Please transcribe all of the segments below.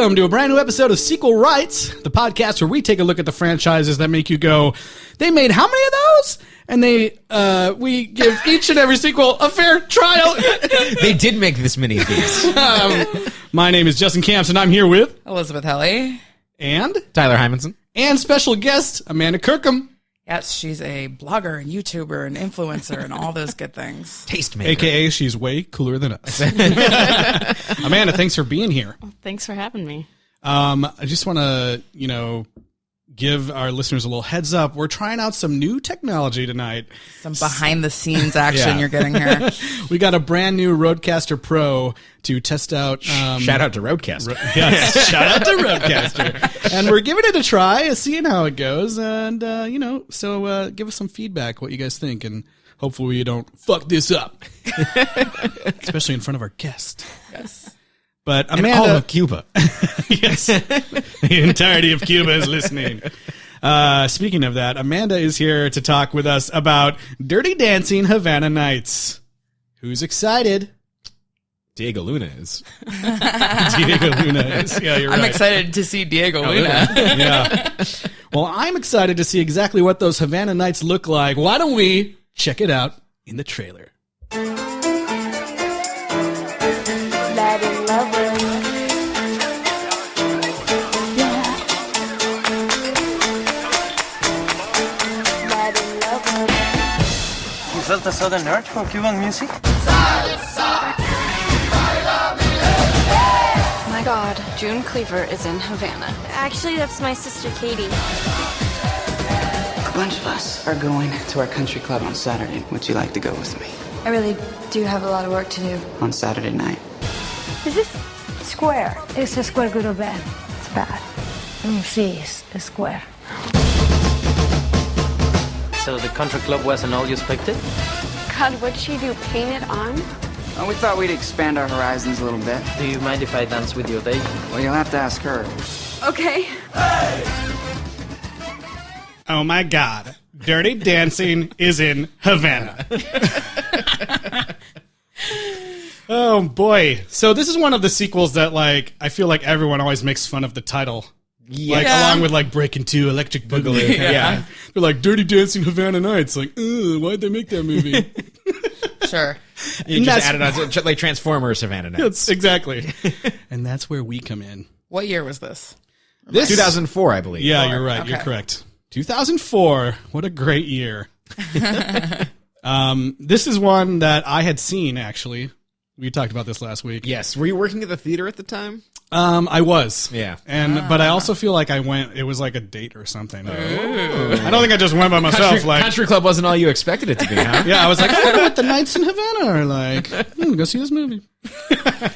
Welcome to a brand new episode of Sequel Rights, the podcast where we take a look at the franchises that make you go, they made how many of those? And we give each and every sequel a fair trial. They did make this many of these. My name is Justin Camps, and I'm here with Elizabeth Helly. And Tyler Hymanson. And special guest, Amanda Kirkham. Yes, she's a blogger and YouTuber and influencer and all those good things. Tastemaker. AKA, she's way cooler than us. Amanda, thanks for being here. Well, thanks for having me. I just want to, give our listeners a little heads up. We're trying out some new technology tonight. Some behind-the-scenes action you're getting here. We got a brand new Rodecaster Pro to test out. Shout out to Rodecaster. Yes, shout out to Rodecaster. And we're giving it a try, seeing how it goes. And, so give us some feedback, what you guys think. And hopefully we don't fuck this up. Especially in front of our guest. Yes. But Amanda, and all of Cuba. Yes, the entirety of Cuba is listening. Speaking of that, Amanda is here to talk with us about Dirty Dancing Havana Nights. Who's excited? Diego Luna is. Diego Luna is. Yeah, you're right. I'm excited to see Diego Luna. Yeah. Well, I'm excited to see exactly what those Havana Nights look like. Why don't we check it out in the trailer? You felt a sudden urge for Cuban music? My God, June Cleaver is in Havana. Actually, that's my sister Katie. A bunch of us are going to our country club on Saturday. Would you like to go with me? I really do have a lot of work to do. On Saturday night. Is this square? Is a square good or bad? It's bad. Sí, it's a square. So the country club wasn't all you expected? God, what'd she do? Paint it on? Well, we thought we'd expand our horizons a little bit. Do you mind if I dance with your date? Well, you'll have to ask her. Okay. Oh my God. Dirty Dancing is in Havana. Oh boy. So this is one of the sequels that I feel like everyone always makes fun of the title. Yeah. Along with Breaking 2, Electric Boogaloo. Yeah. They're like, Dirty Dancing Havana Nights. Like, why'd they make that movie? Sure. You just added on to like Transformers Havana Nights. Yes, exactly. And that's where we come in. What year was this? This 2004, I believe. Yeah, you're right. Okay. You're correct. 2004. What a great year. This is one that I had seen, actually. We talked about this last week. Yes. Were you working at the theater at the time? I was. Yeah. But I also feel like I went, it was like a date or something. I don't think I just went by myself. Country Club wasn't all you expected it to be, huh? Yeah, I was like, I wonder what the nights in Havana are like. Go see this movie.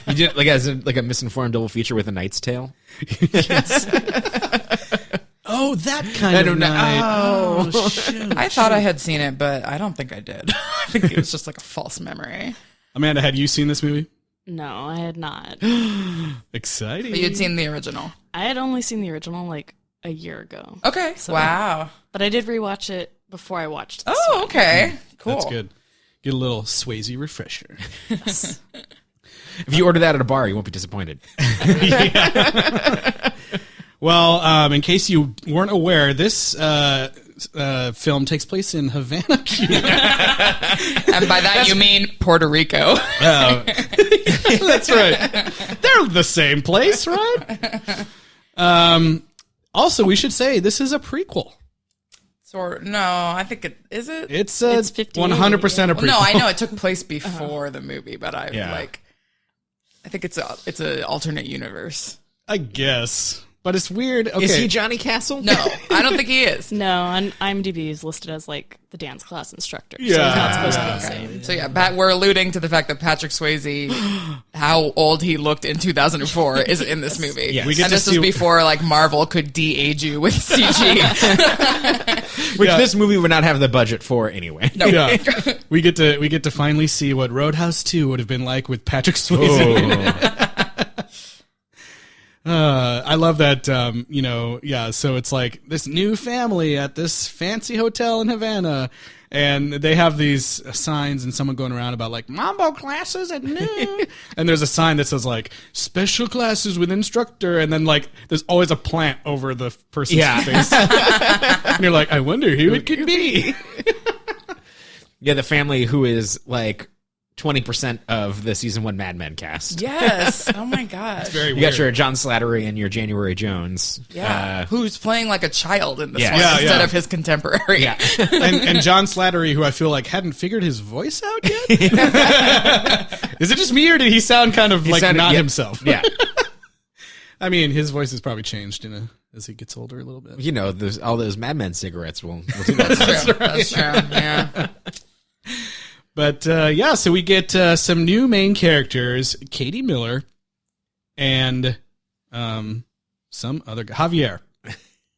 You did as a misinformed double feature with A Knight's Tale? Yes. Oh, that kind of night. Oh, shoot. I thought I had seen it, but I don't think I did. I think it was just like a false memory. Amanda, had you seen this movie? No, I had not. Exciting. But you'd seen the original. I had only seen the original like a year ago. Okay. So- Wow. But I did rewatch it before I watched this Oh, one. okay. Cool. That's good. Get a little Swayze refresher. Yes. If you order that at a bar, you won't be disappointed. Well, in case you weren't aware, this film takes place in Havana, Cuba. And by that you mean Puerto Rico. That's right. They're the same place, right? Also, we should say this is a prequel. No, I think it is it. It's It's 58. 100% a prequel. Well, no, I know it took place before the movie, but I think it's an alternate universe. I guess. But it's weird. Okay. Is he Johnny Castle? No, I don't think he is. No, on IMDb is listed as like the dance class instructor. So Yeah. he's not supposed to be the same. So yeah, we're alluding to the fact that Patrick Swayze, how old he looked in 2004, is in this movie. Yes. We get And to this see- was before Marvel could de-age you with CG. Which Yeah. this movie would not have the budget for anyway. No. Yeah. we get to finally see what Roadhouse 2 would have been like with Patrick Swayze. in it. I love that, so it's like this new family at this fancy hotel in Havana, And they have these signs and someone going around about like mambo classes at noon. And there's a sign that says like special classes with instructor. And then like there's always a plant over the person's face. And you're like, I wonder who it could be. Yeah, the family who is like 20% of the season 1 Mad Men cast. Yes. Oh my gosh. Very You weird. got your John Slattery and your January Jones. Yeah. Who's playing like a child in this Yeah. one Yeah, instead yeah. of his contemporary. Yeah. and John Slattery, who I feel like hadn't figured his voice out yet. Is it just me or did he sound kind of like sounded- not yeah. himself? Yeah. I mean, his voice has probably changed as he gets older a little bit. You know, all those Mad Men cigarettes will do that. That's true. Yeah. But so we get some new main characters, Katie Miller and some other guy, Javier.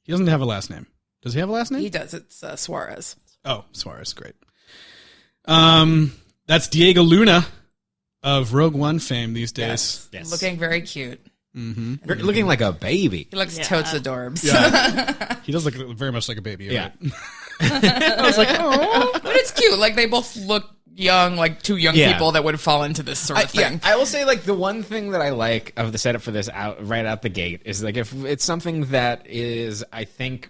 He doesn't have a last name. Does he have a last name? He does. It's Suarez. Oh, Suarez, great. That's Diego Luna of Rogue One fame these days. Yes. Looking very cute. You're looking like a baby. He looks totes adorbs. Yeah. He does look very much like a baby. Yeah. Right? I was like, oh. But it's cute. Like they both look young, like two young Yeah. people that would fall into this sort of thing. I will say, like, the one thing that I like of the setup for this right out the gate is, like, if it's something that is, I think,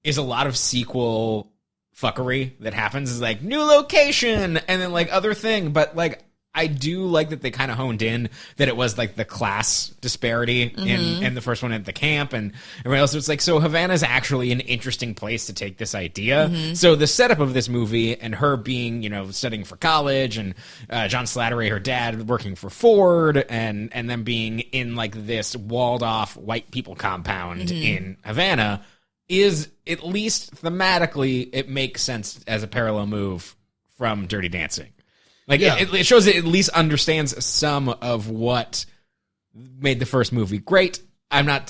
is a lot of sequel fuckery that happens, is like, new location, and then, like, other thing, but, like, I do like that they kind of honed in that it was like the class disparity in the first one at the camp and everybody else. It's like, so Havana's actually an interesting place to take this idea. So the setup of this movie and her being, studying for college and John Slattery, her dad, working for Ford and them being in like this walled off white people compound in Havana is, at least thematically, it makes sense as a parallel move from Dirty Dancing. Like, it shows it at least understands some of what made the first movie great. I won't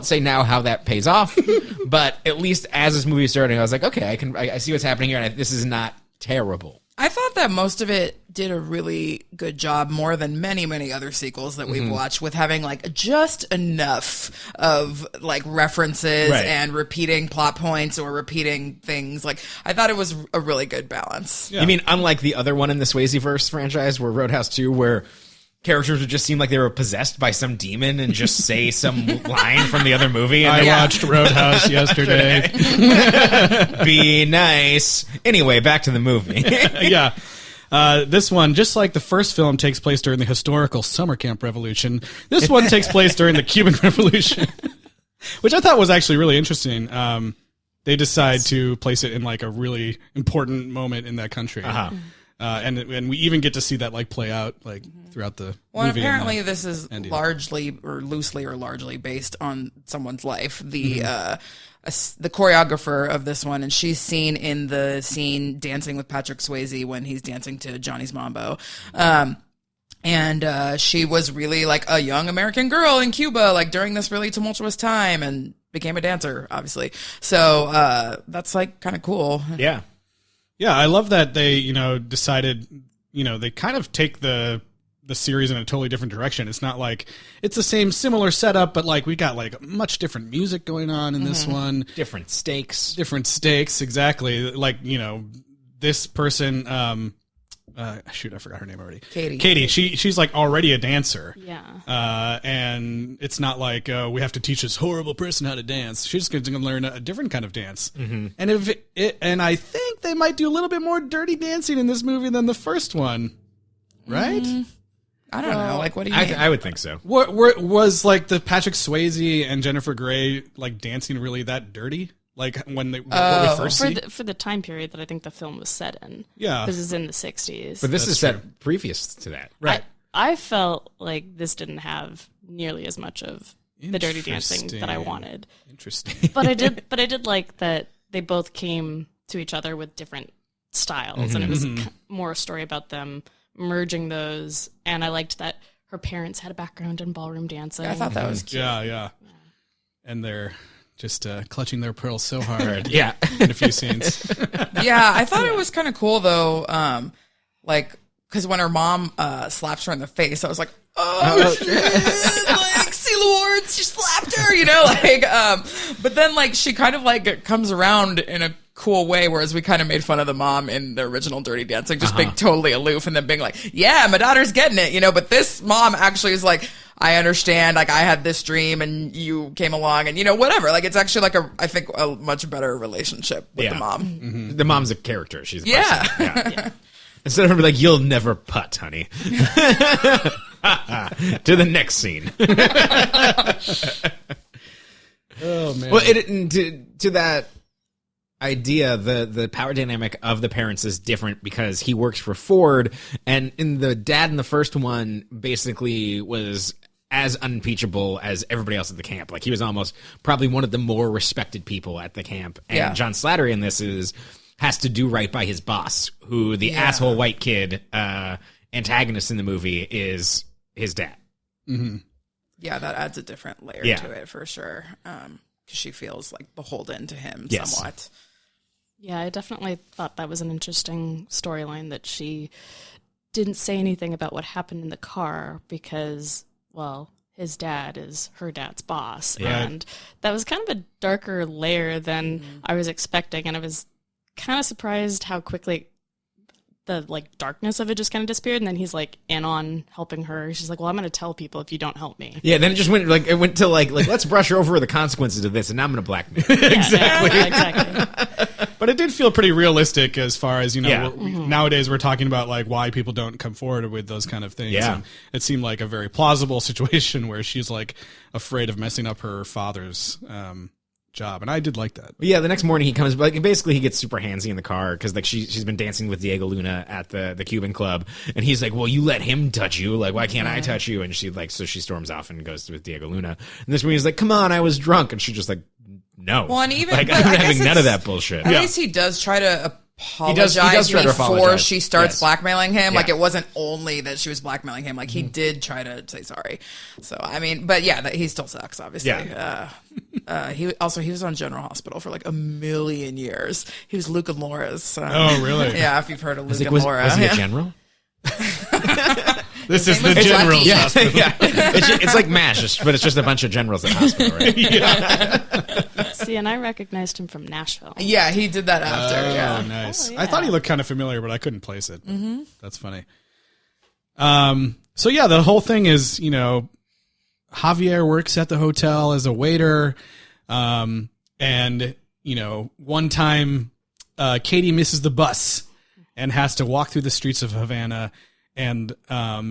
say now how that pays off, but at least as this movie is starting, I was like, okay, I see what's happening here, and this is not terrible. I thought that most of it did a really good job, more than many, many other sequels that we've watched, with having like just enough of like references and repeating plot points or repeating things. Like, I thought it was a really good balance. Yeah. You mean unlike the other one in the Swayzeverse franchise, where Roadhouse 2, where characters would just seem like they were possessed by some demon and just say some line from the other movie. And I watched Roadhouse yesterday. Be nice. Anyway, back to the movie. Yeah. This one, just like the first film, takes place during the historical summer camp revolution. This one takes place during the Cuban Revolution, which I thought was actually really interesting. They decide to place it in like a really important moment in that country. And we even get to see that like play out like throughout the movie. Apparently this is largely or loosely or largely based on someone's life. The choreographer of this one, and she's seen in the scene dancing with Patrick Swayze when he's dancing to Johnny's Mambo. And she was really like a young American girl in Cuba, like during this really tumultuous time, and became a dancer, obviously. So that's like kind of cool. Yeah. Yeah, I love that they, decided, they kind of take the series in a totally different direction. It's not like it's the same similar setup, but like we got like much different music going on in this one. Different stakes, exactly. Like, this person, shoot, I forgot her name already. Katie. She's like already a dancer. Yeah. And it's not like we have to teach this horrible person how to dance. She's going to learn a different kind of dance. And and I think they might do a little bit more dirty dancing in this movie than the first one, right? I don't know. Like, what do you mean? I would think so. What was like the Patrick Swayze and Jennifer Grey like dancing really that dirty? Like when what we first see? For the time period that I think the film was set in. Yeah. Because it's in the 60s. But this is set previous to that. Right. I felt like this didn't have nearly as much of the dirty dancing that I wanted. Interesting. But I did like that they both came to each other with different styles, and it was more a story about them merging those. And I liked that her parents had a background in ballroom dancing. I thought that was cute. Yeah. And they're just clutching their pearls so hard. Yeah. In a few scenes. Yeah, I thought it was kind of cool though. Because when her mom slaps her in the face, I was like, oh shit! Like CeeLo Lawrence, she slapped her, But then like she kind of like comes around in a cool way, whereas we kind of made fun of the mom in the original Dirty Dancing, just being totally aloof and then being like, yeah, my daughter's getting it, you know, but this mom actually is like, I understand, like, I had this dream and you came along and, you know, whatever. Like, it's actually like I think a much better relationship with the mom. Mm-hmm. The mom's a character. She's a Yeah. person. Yeah. Instead of her being like, you'll never putt, honey. To the next scene. Oh, man. Well, to that idea, the power dynamic of the parents is different because he works for Ford, and in the dad in the first one basically was as unimpeachable as everybody else at the camp. Like, he was almost probably one of the more respected people at the camp. And John Slattery in this has to do right by his boss, who the asshole white kid antagonist in the movie is his dad. Mm-hmm. Yeah, that adds a different layer to it for sure. Because she feels like beholden to him somewhat. Yeah, I definitely thought that was an interesting storyline, that she didn't say anything about what happened in the car because, well, his dad is her dad's boss. Yeah. And that was kind of a darker layer than I was expecting. And I was kind of surprised how quickly the like darkness of it just kind of disappeared, and then he's like in on helping her. She's like, well, I'm going to tell people if you don't help me. Yeah, then it just went to like let's brush over the consequences of this, and now I'm going to blackmail. Exactly. Yeah, exactly. But it did feel pretty realistic as far as, you know, Yeah. nowadays we're talking about like why people don't come forward with those kind of things. Yeah. And it seemed like a very plausible situation where she's like afraid of messing up her father's job, and I did like that. But yeah, the next morning he comes, like, basically he gets super handsy in the car because like she's been dancing with Diego Luna at the Cuban club, and he's like, well, you let him touch you, like, why can't I touch you? And she like, so she storms off and goes with Diego Luna, and this one he's like, come on, I was drunk, and she just like, no, Well, and even like, but I'm I having guess none of it's- that bullshit. At least he does try to He does apologize try to before apologize. she starts Yes. blackmailing him. Yeah. Like, it wasn't only that she was blackmailing him. Like, he did try to say sorry. So, I mean, but yeah, he still sucks, obviously. Yeah. He was on General Hospital for like a million years. He was Luke and Laura's son. Oh, really? Yeah, if you've heard of Luke Like, and was Laura. he a Yeah. general? This is name the was general's Lucky. hospital. Yeah, it's like MASH, but it's just a bunch of generals at hospital, right? See, and I recognized him from Nashville. Yeah, he did that after. Oh, yeah. nice. Oh, I thought yeah. he looked kind of familiar, but I couldn't place it. Mm-hmm. That's funny. So yeah, the whole thing is, you know, Javier works at the hotel as a waiter. And, you know, one time, Katie misses the bus and has to walk through the streets of Havana, and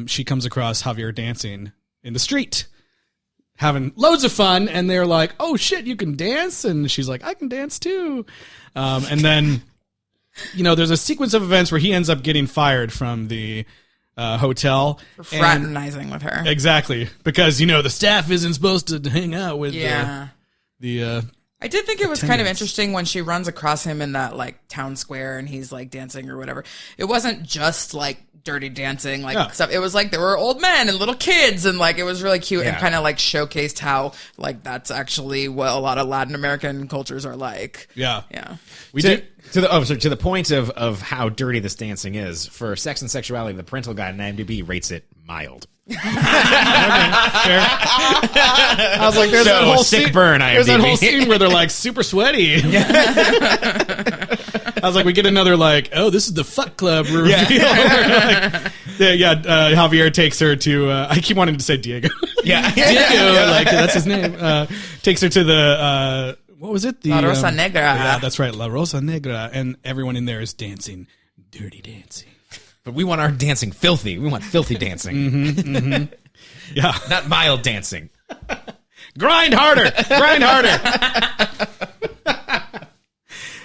she comes across Javier dancing in the street, having loads of fun, and they're like, oh shit, you can dance? And she's like, I can dance too. And then, you know, there's a sequence of events where he ends up getting fired from the hotel. For fraternizing with her. Exactly. Because, you know, the staff isn't supposed to hang out with Yeah. the I did think it was kind of attendance. interesting when she runs across him in that like town square and he's like dancing or whatever. It wasn't just like dirty dancing, like Yeah. stuff. It was like there were old men and little kids, and like it was really cute and Yeah. kind of like showcased how like that's actually what a lot of Latin American cultures are like. Yeah. Yeah. We to, did. to the point of how dirty this dancing is, for Sex and Sexuality, the parental guide in IMDb rates it mild. Fair. I was like, there's So, that whole sick scene, burn, There's that IMDb. whole scene where they're like super sweaty. I was like, we get another like, oh, this is the fuck club reveal. Javier takes her to. I keep wanting to say Diego. Yeah. Diego, like that's his name. Takes her to the. What was it? The La Rosa Negra. Yeah, that's right, La Rosa Negra, and everyone in there is dancing, dirty dancing. But we want our dancing filthy. We want filthy dancing. Yeah, Not mild dancing. grind harder, grind harder.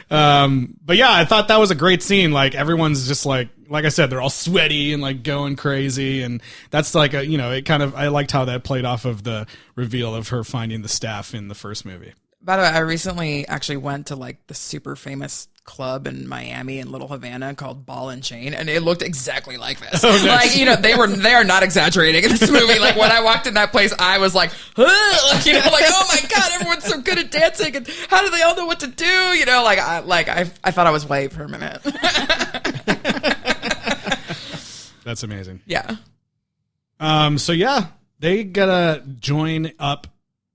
But yeah, I thought that was a great scene. Like everyone's just like I said, they're all sweaty and like going crazy, and that's like a, you know, it kind of, I liked how that played off of the reveal of her finding the staff in the first movie. By the way, I recently actually went to like the super famous club in Miami in Little Havana called Ball and Chain, and it looked exactly like this. Like, you know, they are not exaggerating in this movie. Like when I walked in that place, I was like, like, you know, like, oh my god, everyone's so good at dancing, and how do they all know what to do? You know, like I thought I was way for a minute. That's amazing. Yeah. So yeah, they gotta join up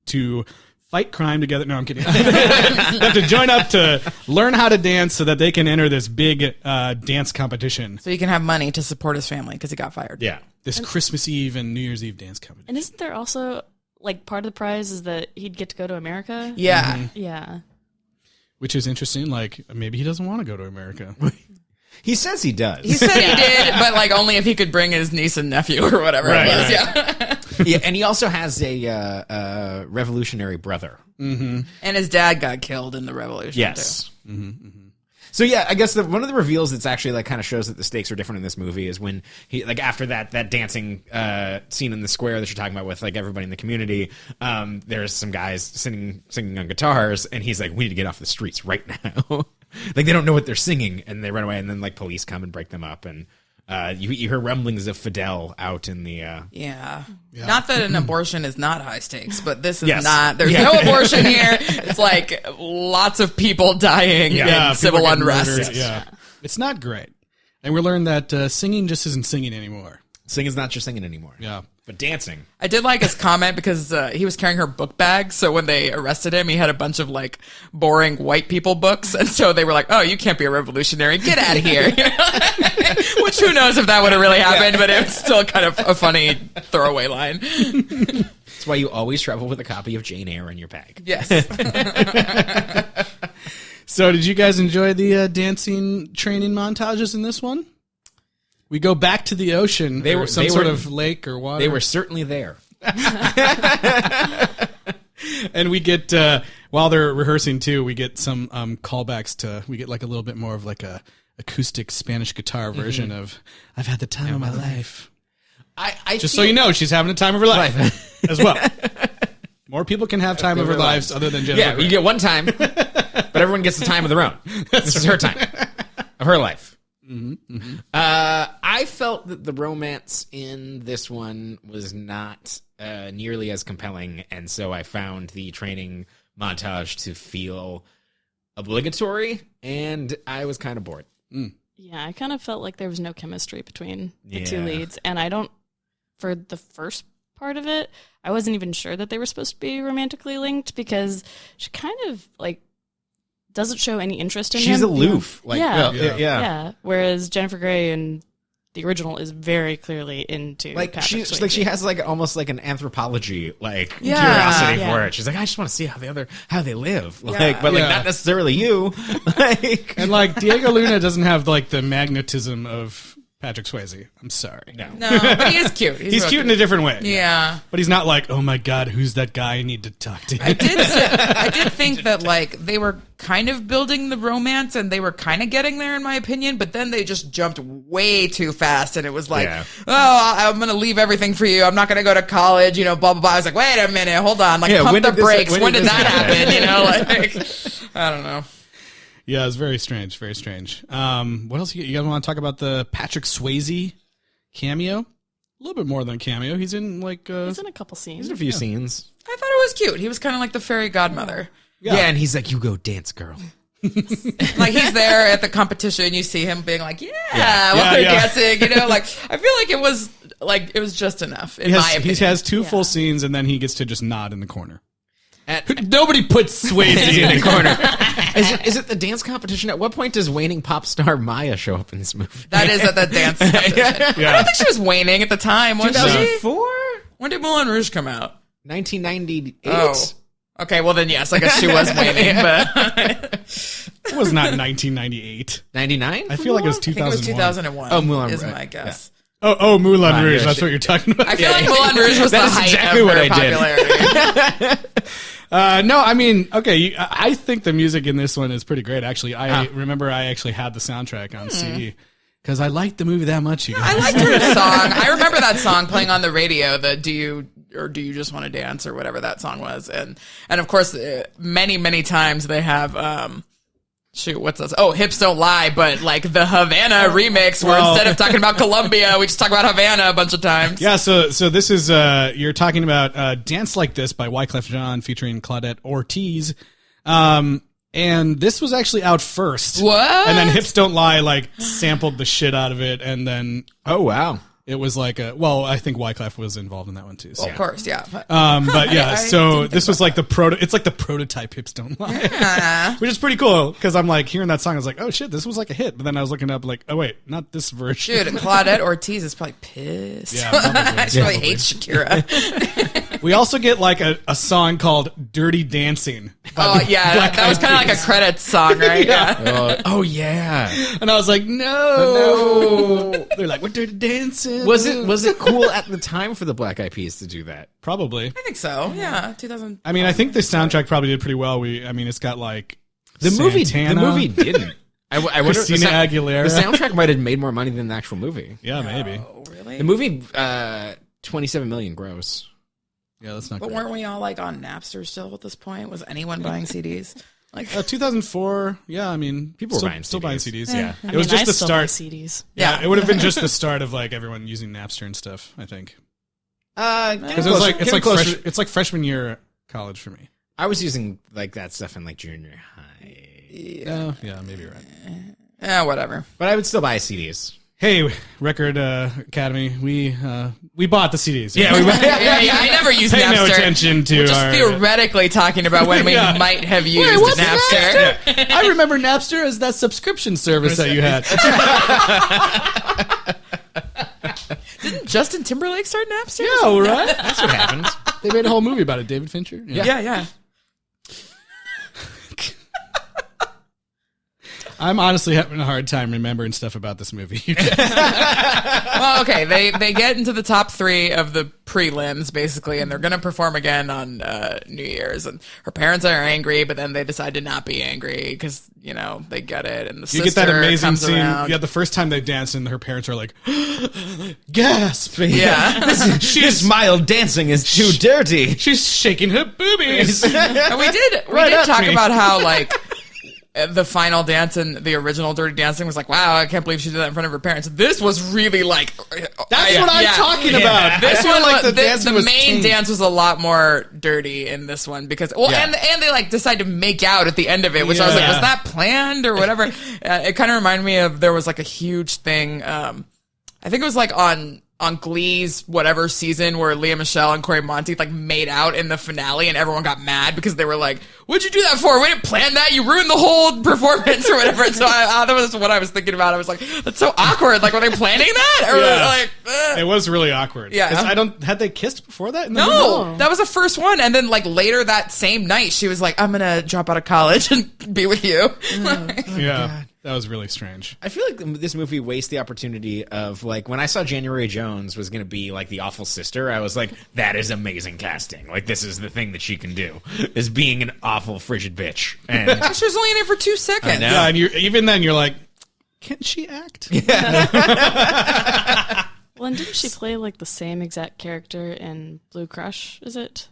to fight crime together. No, I'm kidding. They have to join up to learn how to dance so that they can enter this big dance competition. So he can have money to support his family because he got fired. Yeah. This Christmas Eve and New Year's Eve dance competition. And isn't there also, like, part of the prize is that he'd get to go to America? Yeah. Yeah. Which is interesting. Like, maybe he doesn't want to go to America. He says he does. He said he did, but like only if he could bring his niece and nephew or whatever it was. Yeah. Yeah, and he also has a revolutionary brother. And his dad got killed in the revolution. Yes. Too. So yeah, I guess one of the reveals that's actually like kind of shows that the stakes are different in this movie is when he like after that dancing scene in the square that you're talking about with like everybody in the community, there's some guys singing on guitars, and he's like, we need to get off the streets right now. Like they don't know what they're singing, and they run away, and then like police come and break them up, and you hear rumblings of Fidel out in the Yeah. Not that an abortion is not high stakes, but this is Yes. not. There's no abortion here. It's like lots of people dying in civil people getting unrest. murdered. Yeah. It's not great. And we learned that singing just isn't singing anymore. singing's not your singing anymore. Yeah. But dancing. I did like his comment because he was carrying her book bag. So when they arrested him, he had a bunch of like boring white people books. And so they were like, oh, you can't be a revolutionary. Get out of here. Which who knows if that would have really happened, but it was still kind of a funny throwaway line. That's why you always travel with a copy of Jane Eyre in your bag. Yes. So did you guys enjoy the dancing training montages in this one? We go back to the ocean. They or were- some they sort were- of lake or water. They were certainly there. And we get, while they're rehearsing too, we get some callbacks to, we get like a little bit more of like a acoustic Spanish guitar version of I've had the time of my life. I Just so you know, she's having the time of her life as well. More people can have time of their lives other than Jennifer. Yeah, you get one time, but everyone gets the time of their own. This is her time of her life. I felt that the romance in this one was not nearly as compelling, and so I found the training montage to feel obligatory, and I was kind of bored. Yeah, I kind of felt like there was no chemistry between the two Yeah. leads. And I don't, for the first part of it, I wasn't even sure that they were supposed to be romantically linked because she kind of like doesn't show any interest in him. She's aloof. Like, Yeah. yeah. Whereas Jennifer Grey in the original is very clearly into Like Patrick she's like Swayze. she has like almost like an anthropology like Yeah. curiosity Yeah. for it. She's like, I just want to see how they live. Like, Yeah. but like Yeah. not necessarily you. Like And like Diego Luna doesn't have like the magnetism of Patrick Swayze. I'm sorry. no. No, but he is cute. He's real cute in a different way. Yeah. But he's not like, oh my God, who's that guy I need to talk to? I did think that like they were kind of building the romance and they were kind of getting there in my opinion, but then they just jumped way too fast and it was like, Yeah. oh, I'm going to leave everything for you. I'm not going to go to college, blah, blah, blah. I was like, wait a minute, hold on. Like Yeah, pump when the did this- brakes. when When did did this that happen? happen? Like, I don't know. Yeah, it's very strange. Very strange. What else? You guys want to talk about the Patrick Swayze cameo? A little bit more than a cameo. He's in like. He's in a couple scenes. There's a few scenes. I thought it was cute. He was kind of like the fairy godmother. Yeah. and he's like, you go dance, girl. Like he's there at the competition. You see him being like, while Yeah, they're yeah. dancing, like I feel like it was just enough in my he opinion. has two full scenes, and then he gets to just nod in the corner. Nobody puts Swayze in the corner. Is it the dance competition? At what point does waning pop star Maya show up in this movie? That is at the dance competition. I don't think she was waning at the time, was she? 2004? When did Moulin Rouge come out? 1998? Oh. Okay, well then yes, I guess she was waning, but It was not 1998. 99? I feel like it was I think it was 2001. 2001. Oh, Moulin is Rouge, my guess. Oh, Moulin Wow, Rouge. yeah, That's she- what you're talking about. I feel like Moulin Rouge was the That is height exactly of what her I did. popularity. No, I mean, okay. I think the music in this one is pretty great. Actually, I remember I actually had the soundtrack on CD because I liked the movie that much. You guys. I liked her song. I remember that song playing on the radio. The Do You Just Want to Dance or whatever that song was, and of course, many times they have what's this? Oh, Hips Don't Lie, but like the Havana remix, where Well- instead of talking about Colombia, we just talk about Havana a bunch of times. Yeah, so this is you're talking about "Dance Like This" by Wyclef Jean featuring Claudette Ortiz, and this was actually out first. What? And then "Hips Don't Lie" like sampled the shit out of it, and then Oh, wow. It was like I think Wyclef was involved in that one too. So. Well, of course, yeah. But yeah, I so didn't this think was like it's like the prototype Hips Don't Lie, which is pretty cool because I'm like hearing that song, I was like, oh shit, this was like a hit. But then I was looking up like, oh wait, not this version. Dude, Claudette Ortiz is probably pissed. Yeah, probably. She probably hates Shakira. We also get like a song called "Dirty Dancing." Oh yeah, that was kind of like a credits song, right? Yeah. Oh yeah. And I was like, no. They're like, we're dirty dancing. Was it cool at the time for the Black Eyed Peas to do that? Probably. I think so. Yeah, 2000. I mean, I think the soundtrack probably did pretty well. It's got like The Santana. movie didn't. I wonder Christina Aguilera. The soundtrack might have made more money than the actual movie. Yeah, maybe. Oh, really? The movie, 27 million gross. Yeah, that's not But great. weren't we all like on Napster still at this point? Was anyone buying CDs? Like 2004. Yeah, I mean, People were still buying CDs. Yeah. It was just the start. CDs. Yeah, it would have been just the start of like everyone using Napster and stuff. I think because it was like it's like freshman year at college for me. I was using like that stuff in like junior high. Yeah, maybe you're right. yeah, whatever. But I would still buy CDs. Hey, Record Academy, we bought the CDs. Yeah, I never used Pay Napster. no attention to We're just our theoretically talking about when we Yeah. might have used what's Napster. I remember Napster as that subscription service that you had. Didn't Justin Timberlake start Napster? Yeah, right. That's what happened. They made a whole movie about it. David Fincher. Yeah. I'm honestly having a hard time remembering stuff about this movie. Well, okay, they get into the top 3 of the prelims, basically, and they're going to perform again on New Year's. And her parents are angry, but then they decide to not be angry because, they get it. And the You sister get that amazing comes scene. around. Yeah, the first time they dance and her parents are like, gasp. Yeah. This mild dancing is too dirty. She's shaking her boobies. And we did Right at talk me. about how, like, the final dance in the original Dirty Dancing was like, wow, I can't believe she did that in front of her parents. This was really like... That's what I'm talking about. This I feel one, like the the dancing was main tame. dance was a lot more dirty in this one because, and they like decide to make out at the end of it, which I was like, Yeah. was that planned or whatever? It kind of reminded me of there was like a huge thing. I think it was like on Glee's whatever season where Leah Michele and Corey Monteith like made out in the finale and everyone got mad because they were like, what'd you do that for? We didn't plan that. You ruined the whole performance or whatever. And so that was what I was thinking about. I was like, that's so awkward. Like, were they planning that? Or like, It was really awkward. Yeah. 'Cause had they kissed before that? no, that was the first one. And then like later that same night, she was like, I'm going to drop out of college and be with you. Yeah. That was really strange. I feel like this movie wastes the opportunity of, like, when I saw January Jones was going to be, like, the awful sister, I was like, that is amazing casting. Like, this is the thing that she can do, is being an awful, frigid bitch. And She was only in it for 2 seconds. I know. Yeah, and even then you're like, can she act? Well, and didn't she play like the same exact character in Blue Crush? Is it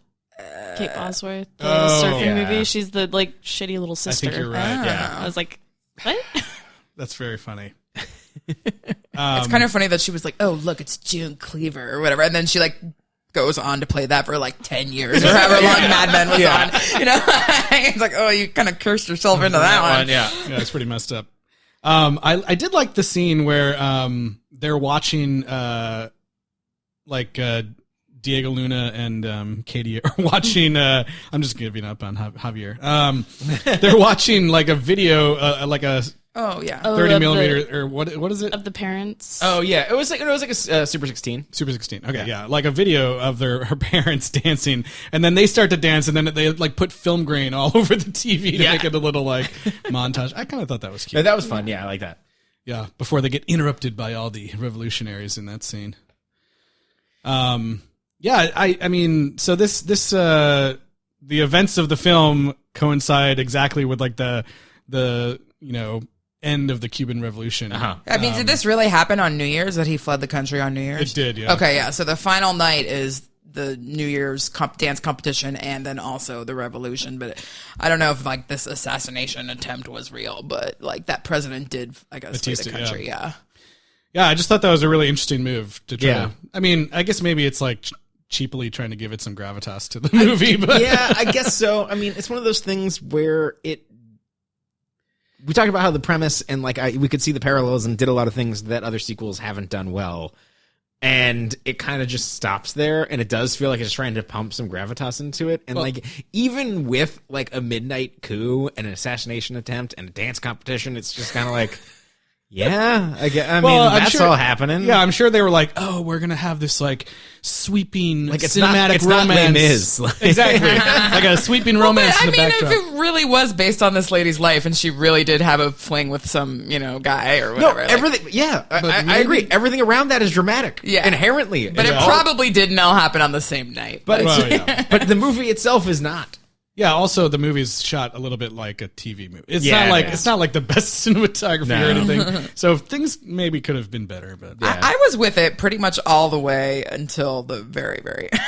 Kate Bosworth, the surfing yeah. movie? She's the like shitty little I sister. think you're right. yeah. I was like, what? That's very funny. It's kind of funny that she was like, oh, look, it's June Cleaver or whatever. And then she like goes on to play that for like 10 years or however long Mad Men was on. It's like, oh, you kind of cursed yourself into that one. yeah. Yeah, it's pretty messed up. I did like the scene where they're watching Diego Luna and Katie are watching I'm just giving up on Javier. They're watching like a video like a Oh, yeah. 30 of millimeter or what is it? of the parents. Oh, yeah. It was like a Super 16. Super 16. Okay, yeah. Like a video of her parents dancing, and then they start to dance, and then they like put film grain all over the TV to make it a little like montage. I kind of thought that was cute. Yeah, that was fun. Yeah, I like that. Yeah, before they get interrupted by all the revolutionaries in that scene. I mean, so this the events of the film coincide exactly with like the end of the Cuban Revolution. I mean, did this really happen on New Year's, that he fled the country on New Year's? It did, yeah. Okay, yeah. So the final night is the New Year's dance competition and then also the revolution. But I don't know if like this assassination attempt was real, but like that president did, I guess, flee the country. Yeah. Yeah, I just thought that was a really interesting move to try. Yeah. I mean, I guess maybe it's like cheaply trying to give it some gravitas to the movie, but Yeah, I guess so. I mean, it's one of those things where we talked about how the premise and like we could see the parallels and did a lot of things that other sequels haven't done well. And it kind of just stops there, and it does feel like it's trying to pump some gravitas into it. And like, even with like a midnight coup and an assassination attempt and a dance competition, it's just kind of like, yeah, I mean, that's sure, all happening. Yeah, I'm sure they were like, oh, we're gonna have this like sweeping Like it's cinematic not Les romance. Mis. Like- Exactly, like a sweeping romance in the backdrop. if it really was based on this lady's life and she really did have a fling with some, guy or No, whatever. like- everything. Yeah, I agree. Everything around that is dramatic. Yeah. Inherently, but it probably didn't all happen on the same night. But Well, yeah. but the movie itself is not. Yeah, also the movie's shot a little bit like a TV movie. It's Yeah, not like yeah. it's not like the best cinematography No. or anything. So things maybe could have been better, but I was with it pretty much all the way until the very, very end.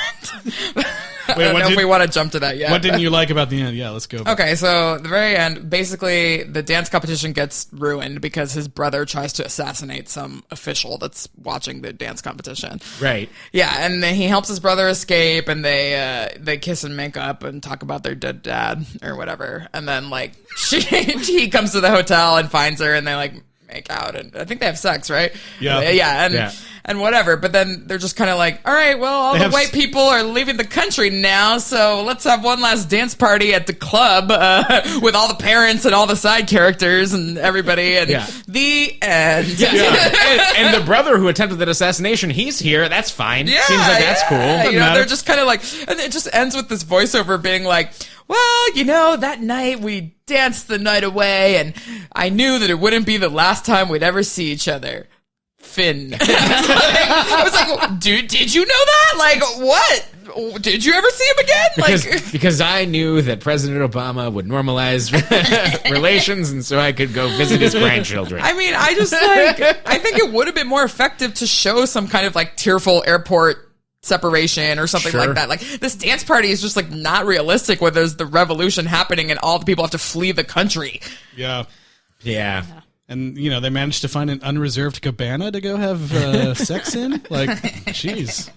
I don't what know if did- we want to jump to that yet. what didn't you like about the end? Yeah, let's go. Okay, so the very end, basically the dance competition gets ruined because his brother tries to assassinate some official that's watching the dance competition. Right. Yeah, and then he helps his brother escape, and they kiss and make up and talk about their dead dad or whatever. And then like he comes to the hotel and finds her, and they like make out, and I think they have sex, right? Yeah. yeah, and whatever. But then they're just kind of like, all right, well, all They the have white people are leaving the country now, so let's have one last dance party at the club with all the parents and all the side characters and everybody. And the end. and the brother who attempted that assassination, he's here. That's fine. Yeah, Seems like that's cool. Doesn't You know, matter. they're just kind of like, and it just ends with this voiceover being like, well, that night we danced the night away, and I knew that it wouldn't be the last time we'd ever see each other. Finn. I was like, dude, did you know that? Like, what? Did you ever see him again? Because I knew that President Obama would normalize relations, and so I could go visit his grandchildren. I mean, I think it would have been more effective to show some kind of like tearful airport separation or something Sure. like that. Like this dance party is just like not realistic where there's the revolution happening and all the people have to flee the country. Yeah. Yeah. And, they managed to find an unreserved cabana to go have sex in. Like, jeez.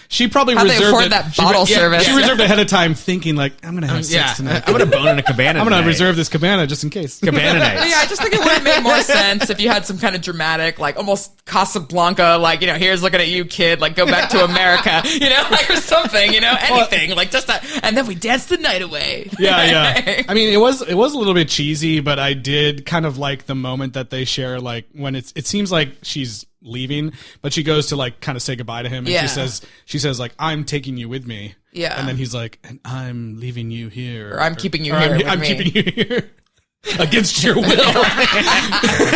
She probably How'd they reserved afford it. that bottle service? She reserved ahead of time thinking, like, I'm going to have sex tonight. I'm gonna bone in a cabana. I'm going to tonight. reserve this cabana just in case. cabana nights. Yeah, I just think it would have made more sense if you had some kind of dramatic, like almost Casablanca, like, here's looking at you, kid, like go back to America, like or something, anything, like just that. And then we danced the night away. Yeah. I mean, it was a little bit cheesy, but I did kind of like the moment that they share, like when it seems like she's leaving, but she goes to like kind of say goodbye to him, and Yeah. she says like, I'm taking you with me. Yeah. And then he's like, and I'm leaving you here. Or I'm keeping you or here. I'm with me. keeping you here. Against your will.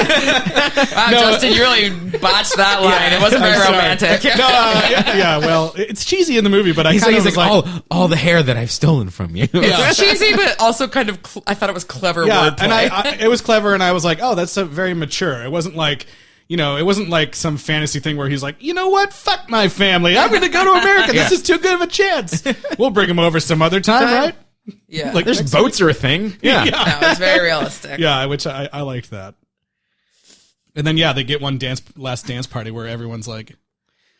Wow, Justin, you really botched that line. It wasn't very I'm sorry. romantic. Yeah, well, it's cheesy in the movie, but I He's kind of like, all the hair that I've stolen from you. It's cheesy, but also kind of, I thought it was clever wordplay. and it was clever, and I was like, oh, that's very mature. It wasn't like, it wasn't like some fantasy thing where he's like, you know what, fuck my family, I'm going to go to America. This is too good of a chance. We'll bring him over some other time, right? Yeah. Like, There's boats are a thing. Yeah. No, it was very realistic. Yeah, which I liked that. And then they get one last dance party where everyone's like,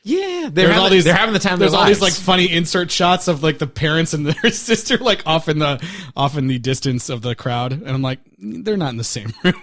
Yeah. they're having the time of their There's all these lives. like funny insert shots of like the parents and their sister like off in the distance of the crowd, and I'm like, they're not in the same room.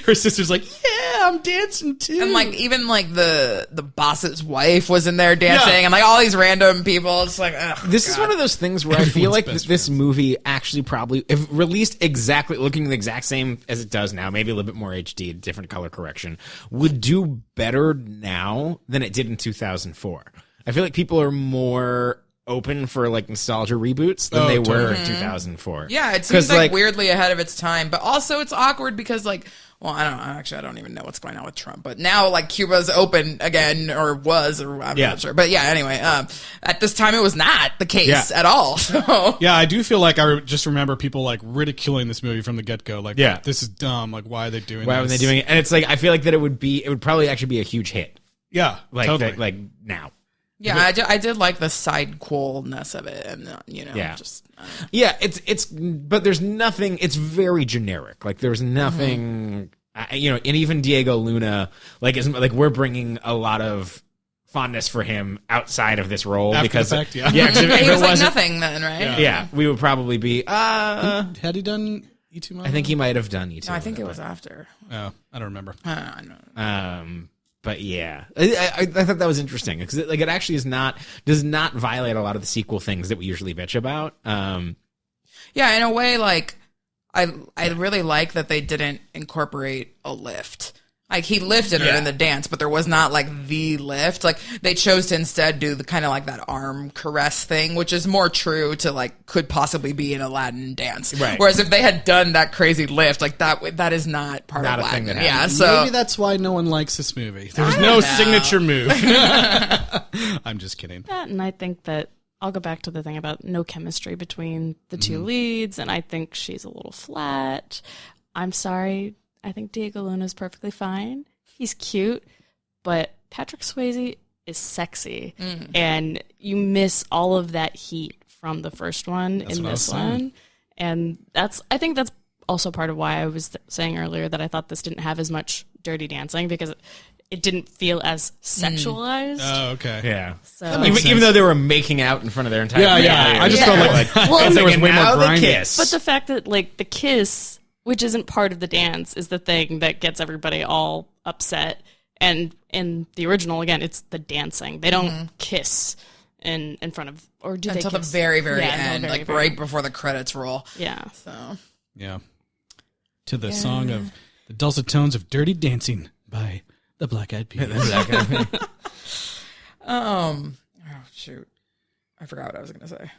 Her sister's like, yeah, I'm dancing too. And like even like the boss's wife was in there dancing, and like all these random people. It's like, ugh, This is one of those things where I feel Everyone's like best this movie actually probably, if released exactly, looking the exact same as it does now, maybe a little bit more HD, different color correction, would do better now than it did in 2004. I feel like people are more open for like nostalgia reboots than they were in 2004. Yeah, it seems like weirdly ahead of its time, but also it's awkward because like, well, I don't know. Actually, I don't even know what's going on with Trump. But now, like, Cuba's open again, or was, or I'm not sure. But yeah, anyway, at this time, it was not the case at all. So Yeah, I do feel like I just remember people like ridiculing this movie from the get go. Like, this is dumb. Like, why are they doing this? Why were they doing it? And it's like, I feel like that it would probably actually be a huge hit. Yeah, Like, totally. like now. yeah, I did like the side coolness of it, and just Yeah, it's but there's nothing. It's very generic. Like there's nothing, and even Diego Luna, like isn't like we're bringing a lot of fondness for him outside of this role After because the fact, if it he was like wasn't- nothing then, right? Yeah, we would probably be. Had he done E2 Mama? I think he might have done E2. No, I think it was after. Oh, I don't remember. I don't know. But yeah, I thought that was interesting because it actually does not violate a lot of the sequel things that we usually bitch about. Yeah, in a way, like I really like that they didn't incorporate a lift. Like he lifted her in the dance, but there was not like the lift. Like they chose to instead do the kind of like that arm caress thing, which is more true to like could possibly be an Aladdin dance. Right. Whereas if they had done that crazy lift, like that is not part of Not a Aladdin. thing that yeah, happens. so Maybe that's why no one likes this movie. There's no signature move. I'm just kidding. That, and I think that I'll go back to the thing about no chemistry between the two leads, and I think she's a little flat. I'm sorry. I think Diego Luna's perfectly fine. He's cute, but Patrick Swayze is sexy, and you miss all of that heat from the first one in this one. And I think that's also part of why I was saying earlier that I thought this didn't have as much dirty dancing because it didn't feel as sexualized. Oh, okay. Yeah. So Even though they were making out in front of their entire family. I just felt like well, there was way more the grinding. kiss. but the fact that like the kiss, which isn't part of the dance, is the thing that gets everybody all upset. And in the original, again, it's the dancing. They don't kiss in front of, or do until they the kiss? very, very Yeah, until end, the very, like very right end. before the credits roll. Yeah. So Yeah. To the song of the dulcet tones of Dirty Dancing by the Black Eyed Peas. oh shoot, I forgot what I was going to say.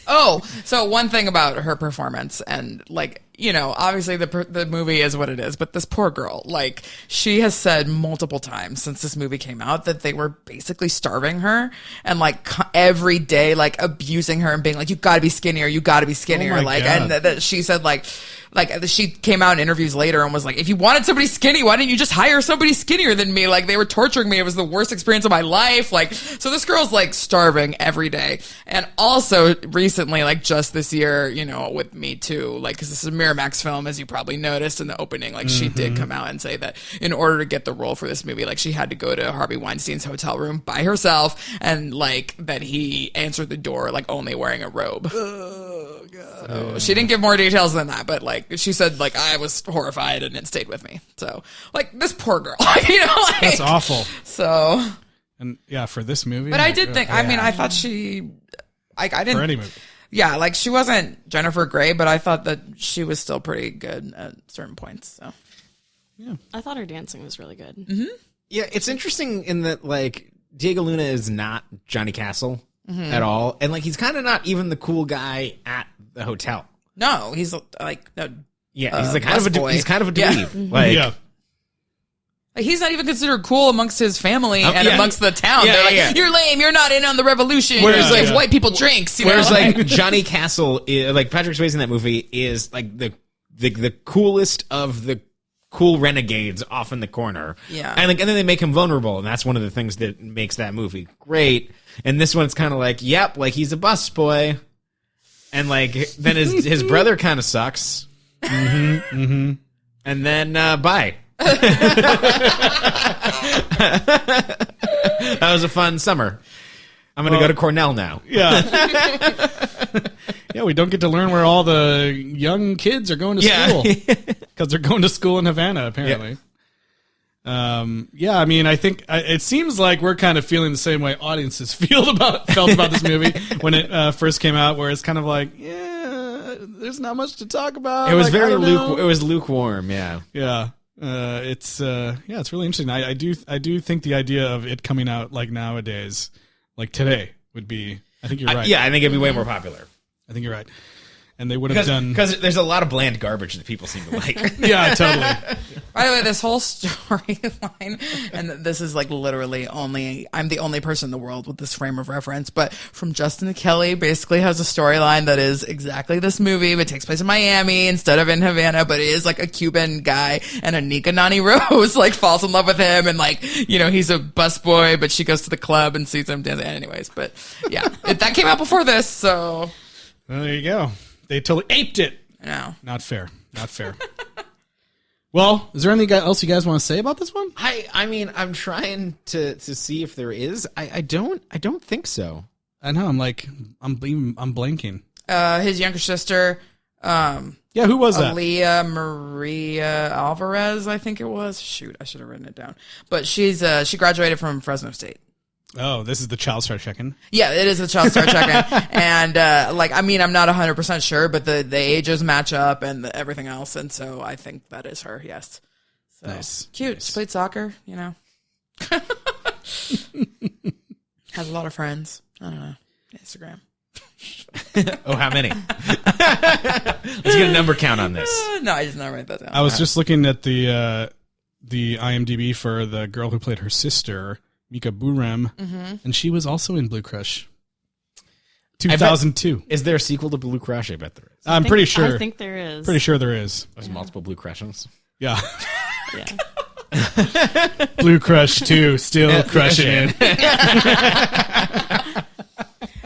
Oh, so one thing about her performance, and like, you know, obviously the movie is what it is, but this poor girl, like, she has said multiple times since this movie came out that they were basically starving her and like every day, like abusing her and being like, you gotta be skinnier, you gotta be skinnier. Oh my like, God. and that she said like she came out in interviews later and was like, if you wanted somebody skinny, why didn't you just hire somebody skinnier than me? Like, they were torturing me. It was the worst experience of my life. Like, so this girl's like starving every day. And also recently, like just this year, you know, with Me Too, like, cause this is a Miramax film, as you probably noticed in the opening, like she did come out and say that in order to get the role for this movie, like she had to go to Harvey Weinstein's hotel room by herself and like that he answered the door, like only wearing a robe. Oh God. So she didn't give more details than that, but like she said, like I was horrified and it stayed with me. So like this poor girl, you know, like, That's awful. So, And yeah, for this movie. but I did think, I mean, I thought she, I didn't, For any movie. yeah, like she wasn't Jennifer Grey, but I thought that she was still pretty good at certain points. So I thought her dancing was really good. Yeah, it's interesting in that, like, Diego Luna is not Johnny Castle at all. And, like, he's kind of not even the cool guy at the hotel. no, he's like, Yeah, he's like kind of a busboy. he's kind of a Yeah. dweeb. Like, Yeah. like, he's not even considered cool amongst his family and yeah. amongst the town. Yeah, They're like, yeah. you're lame, you're not in on the revolution. Whereas, You're like yeah. white people drinks. You Whereas, know? like, Johnny Castle, like, Patrick Swayze in that movie is, like, the coolest of the cool renegades off in the corner. Yeah. And, like, and then they make him vulnerable, and that's one of the things that makes that movie great. And this one's kind of like, yep, like, he's a bus boy. And, like, then his brother kind of sucks. And then, bye. That was a fun summer. I'm going to go to Cornell now. Yeah. Yeah, we don't get to learn where all the young kids are going to school. Because they're going to school in Havana, apparently. Yeah, I mean, I think it seems like we're kind of feeling the same way audiences felt about this movie when it first came out, where it's kind of like, yeah, there's not much to talk about. It was Like, I very don't know. it was lukewarm, yeah. Yeah. It's really interesting. I do think the idea of it coming out like nowadays, like today, would be. I think you're right. Yeah, I think it'd be way more popular. I think you're right. And they would have done. Because there's a lot of bland garbage that people seem to like. Yeah, totally. By the way, this whole storyline, and this is like literally I'm the only person in the world with this frame of reference, but from Justin to Kelly basically has a storyline that is exactly this movie, but takes place in Miami instead of in Havana, but it is like a Cuban guy, and Anika Nani Rose like falls in love with him, and like, you know, he's a busboy, but she goes to the club and sees him dancing. Anyways, but yeah, that came out before this, so. Well, there you go. They totally aped it. No. Not fair. Not fair. Well, is there anything else you guys want to say about this one? I mean, I'm trying to see if there is. I don't think so. I know. I'm blanking. His younger sister, Yeah, who was that? Aaliyah Maria Alvarez, I think it was. Shoot, I should have written it down. But she graduated from Fresno State. Oh, this is the child star check-in. Yeah, it is a child star check-in. And, I'm not 100% sure, but the ages match up and everything else. And so I think that is her, yes. So, Nice. Cute. Nice. She played soccer, Has a lot of friends. I don't know. Instagram. Oh, how many? Let's get a number count on this. No, I just not write that down. I was just looking at the IMDb for the girl who played her sister, Mika Burem, and she was also in Blue Crush. 2002. Is there a sequel to Blue Crush? I bet there is. I'm pretty sure. I think there is. Pretty sure there is. There's multiple Blue Crushes. Yeah. Yeah. Blue Crush 2, still crushing it.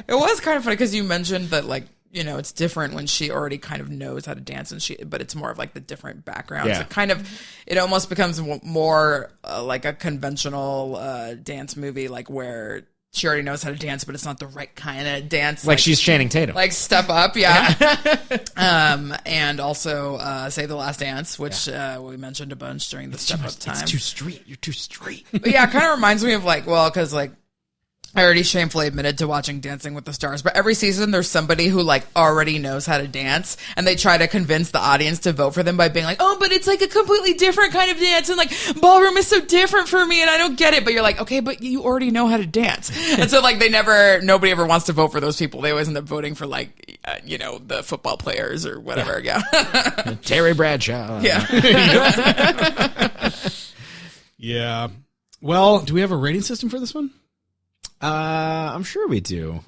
It was kind of funny because you mentioned that, it's different when she already kind of knows how to dance, but it's more of like the different backgrounds. Yeah. It almost becomes more like a conventional dance movie, like where she already knows how to dance, but it's not the right kind of dance. Like she's Channing Tatum. Like Step Up, yeah. And also Save the Last Dance, which we mentioned a bunch during the Step Up time. It's too street. You're too street. But yeah, it kind of reminds me of because I already shamefully admitted to watching Dancing with the Stars, but every season there's somebody who already knows how to dance, and they try to convince the audience to vote for them by being like, oh, but it's like a completely different kind of dance, and ballroom is so different for me, and I don't get it. But you're like, okay, but you already know how to dance. And so nobody ever wants to vote for those people. They always end up voting for the football players or whatever. Yeah. Terry Bradshaw. Yeah. Yeah. Well, do we have a rating system for this one? I'm sure we do.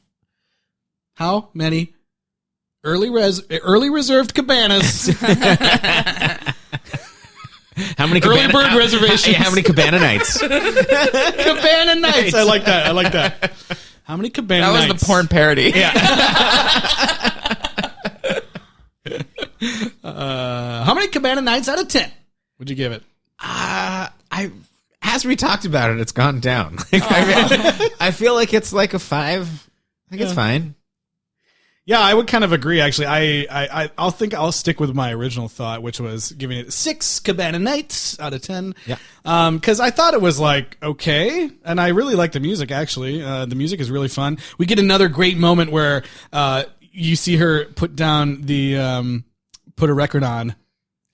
How many early reserved cabanas? How many early bird reservations? How many Cabana Nights? Cabana Nights. I like that. How many Cabana Nights? That was the porn parody. Yeah. How many Cabana Nights out of 10 would you give it? As we talked about it, it's gone down. I feel like it's like a 5. I think it's fine. Yeah, I would kind of agree. Actually, I'll stick with my original thought, which was giving it 6 Cabana Nights out of 10. Yeah. Because I thought it was okay, and I really like the music. Actually, the music is really fun. We get another great moment where you see her put down put a record on.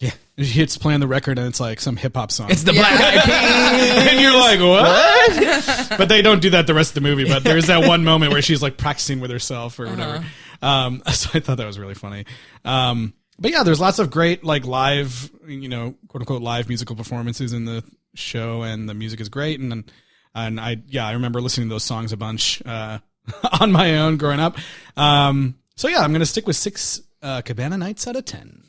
Yeah. She hits playing the record, and it's like some hip hop song. It's the Black Eyed Peas. And you're like, what? But they don't do that the rest of the movie. But there's that one moment where she's practicing with herself or whatever. So I thought that was really funny. But yeah, there's lots of great live, quote unquote live musical performances in the show, and the music is great. And I remember listening to those songs a bunch on my own growing up. So yeah, I'm gonna stick with 6 Cabana Nights out of 10.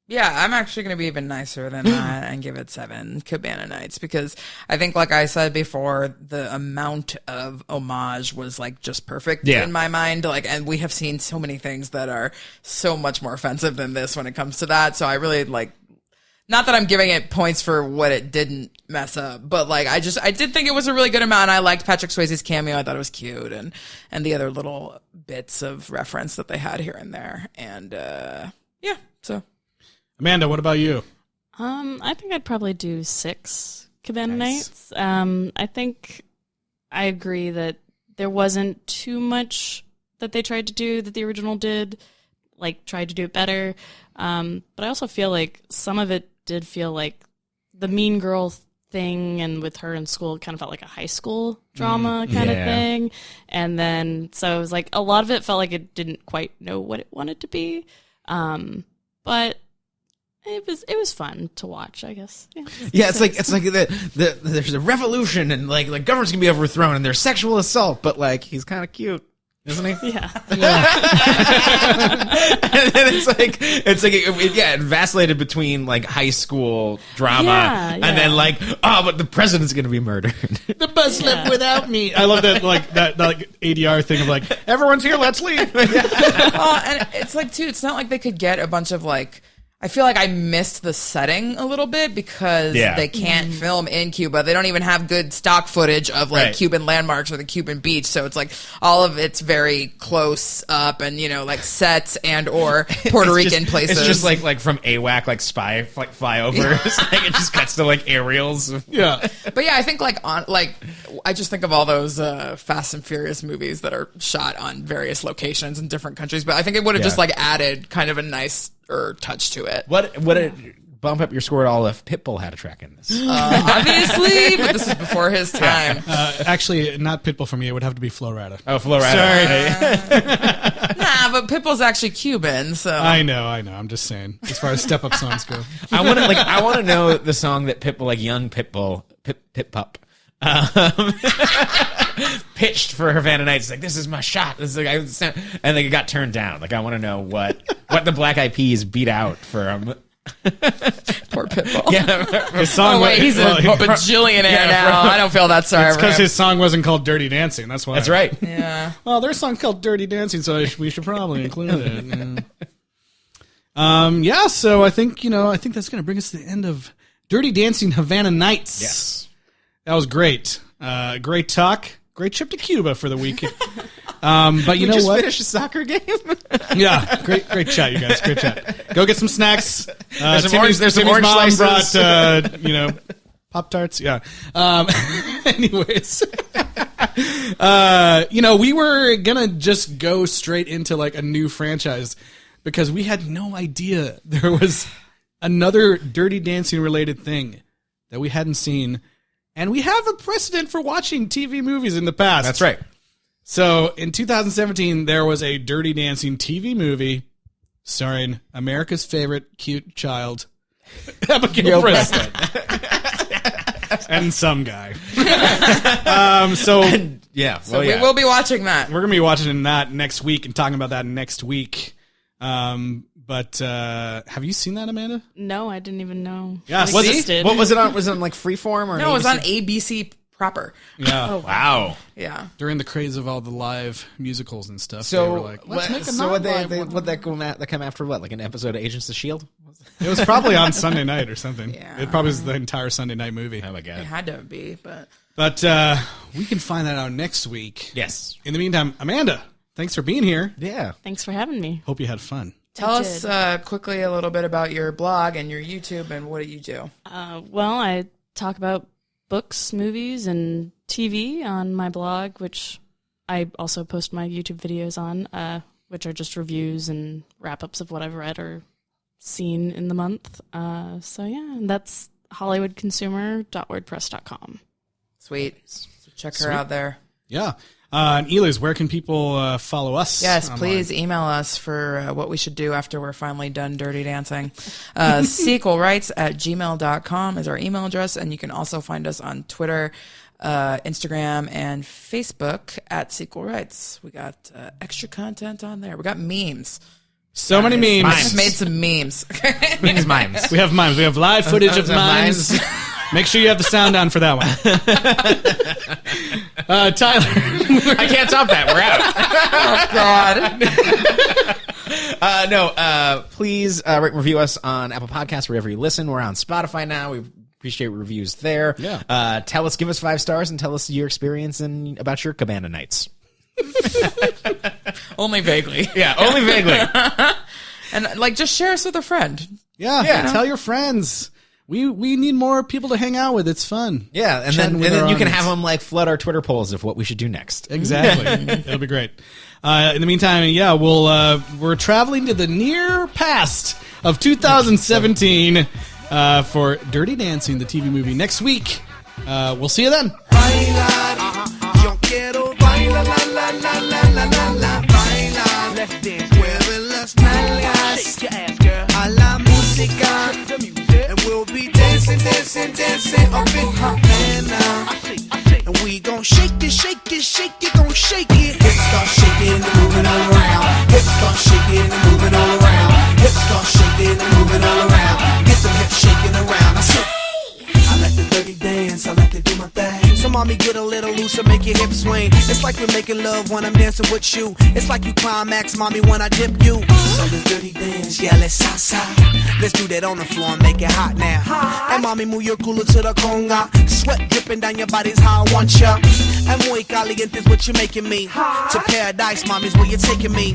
Yeah, I'm actually going to be even nicer than that and give it 7 Cabana Nights, because I think, like I said before, the amount of homage was just perfect in my mind. And we have seen so many things that are so much more offensive than this when it comes to that. So I really not that I'm giving it points for what it didn't mess up, but I did think it was a really good amount. I liked Patrick Swayze's cameo. I thought it was cute, and the other little bits of reference that they had here and there. And so. Amanda, what about you? I think I'd probably do 6 Cabana Nights. I think I agree that there wasn't too much that they tried to do that the original did, tried to do it better. But I also feel like some of it did feel like the mean girl thing, and with her in school, it kind of felt like a high school drama kind of thing. And then, so it was a lot of it felt like it didn't quite know what it wanted to be. But it was fun to watch, I guess. Yeah, it's like there's a revolution, and government's gonna be overthrown, and there's sexual assault, but he's kind of cute, isn't he? Yeah. And then it vacillated between high school drama and then but the president's gonna be murdered. The bus left without me. I love that that ADR thing of everyone's here, let's leave. And it's too, it's not like they could get a bunch of I feel like I missed the setting a little bit because they can't film in Cuba. They don't even have good stock footage of like Cuban landmarks or the Cuban beach. So it's like all of it's very close up and, you know, like sets and or Puerto Rican places. It's just like from AWAC, like spy flyovers. Like it just cuts to like aerials. Yeah. But yeah, I think I just think of all those Fast and Furious movies that are shot on various locations in different countries. But I think it would have just like added kind of a nice touch to it. What would it bump up your score at all if Pitbull had a track in this? Obviously, but this is before his time. Actually, not Pitbull for me. It would have to be Flo Rida. Oh, Flo Rida. Sorry. Nah, but Pitbull's actually Cuban, so I know. I'm just saying. As far as step-up songs go, I want to know the song that Pitbull, like young Pitbull, Pit Pup, pitched for Havana Nights. Like, this is my shot. This is like, and like it got turned down. Like, I want to know what the Black Eyed Peas beat out for him. Poor Pitbull. Yeah, his song. He's a bajillionaire now. I don't feel that sorry. It's because his song wasn't called "Dirty Dancing." That's why. That's right. Yeah. Well, their song's called "Dirty Dancing," so we should probably include it. Yeah. So I think that's going to bring us to the end of Dirty Dancing Havana Nights. Yes. That was great. Great talk. Great trip to Cuba for the weekend. But you know just what? Finished a soccer game. Yeah, great chat, you guys. Great chat. Go get some snacks. There's some orange mom slices. brought Pop-Tarts. Yeah. Anyways, we were gonna just go straight into like a new franchise because we had no idea there was another Dirty Dancing related thing that we hadn't seen. And we have a precedent for watching TV movies in the past. That's right. So in 2017, there was a Dirty Dancing TV movie starring America's favorite cute child, Abigail Breslin. And some guy. We will be watching that. We're going to be watching that next week and talking about that next week. But have you seen that, Amanda? No, I didn't even know. Yeah, it existed. What was it on? Was it on like Freeform or? No, it was on ABC proper. Yeah. Oh, wow. Yeah. During the craze of all the live musicals and stuff, So they were like, let's make a that come after what? Like an episode of Agents of S.H.I.E.L.D.? It was probably on Sunday night or something. Yeah. It probably was the entire Sunday night movie. Oh my god. It had to be, but we can find that out next week. Yes. In the meantime, Amanda, thanks for being here. Yeah. Thanks for having me. Hope you had fun. tell us quickly a little bit about your blog and your YouTube and what do you do? Well, I talk about books, movies, and TV on my blog, which I also post my YouTube videos on, which are just reviews and wrap-ups of what I've read or seen in the month. So yeah, that's hollywoodconsumer.wordpress.com. Sweet. So check her out there. Yeah. And Eliz, where can people follow us? Yes, online? please email us for what we should do after we're finally done dirty dancing. sequelrights@gmail.com is our email address, and you can also find us on Twitter, Instagram, and Facebook at Sequel Rights. We got extra content on there. We got memes. So many memes. I just made some memes. Mimes. We have mimes. We have live footage of mimes. Make sure you have the sound on for that one. Tyler. I can't top that. We're out. God. Please rate and review us on Apple Podcasts, wherever you listen. We're on Spotify now. We appreciate reviews there. Yeah. Give us 5 stars and tell us your experience and about your Cabana Nights. Only vaguely. Yeah, only vaguely. And just share us with a friend. Yeah. Tell your friends. We need more people to hang out with. It's fun. Yeah, and then you can have them flood our Twitter polls of what we should do next. Exactly. It'll be great. In the meantime, we're traveling to the near past of 2017 for Dirty Dancing, the TV movie, next week. We'll see you then. Let's dance, mueve las nalgas a la música, and we'll be dancing up in Havana. And we gon' shake it, gon' shake it. Hips start shaking and moving all around. Hips start shaking and moving all around. Hips start shaking and moving all around. Get them hips shaking around. I like the dirty dance, I like to do my thing. So my mommy, get a little looser, make your hips swing. It's like we're making love when I'm dancing with you. It's like you climax, mommy, when I dip you. So this dirty dance, yeah, let's salsa. Let's do that on the floor and make it hot now. And mommy, move your cooler to the conga. Sweat dripping down your body's how I want ya. And muy caliente is what you're making me. To paradise, mommy's where you're taking me.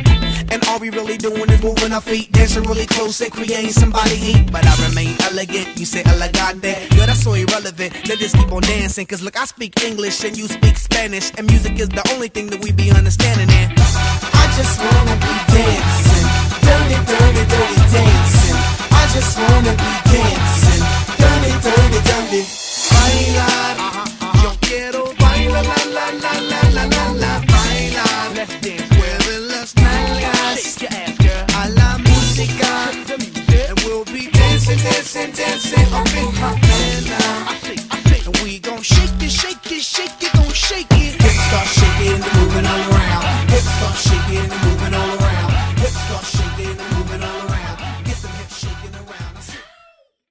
And all we really doing is moving our feet, dancing really close and creating somebody heat. But I remain elegant, you say elegante. Yo, that's so irrelevant, let's just keep on dancing. Cause look, I speak English and you speak Spanish, and music is the only thing that we be understanding in. I just wanna be dancing, dirty, dirty, dirty dancing. I just wanna be dancing, dirty, dirty, dirty. Bailar, yo quiero bailar, la la la la la la la. Bailar, let's dance, mueve las nalgas, shake your ass, girl, a la música, and we'll be dancing, dancing, dancing up in Havana. And we gon' shake it, shake it, shake it, gon' shake it. Hips start shaking and moving all around. Hips start shaking and moving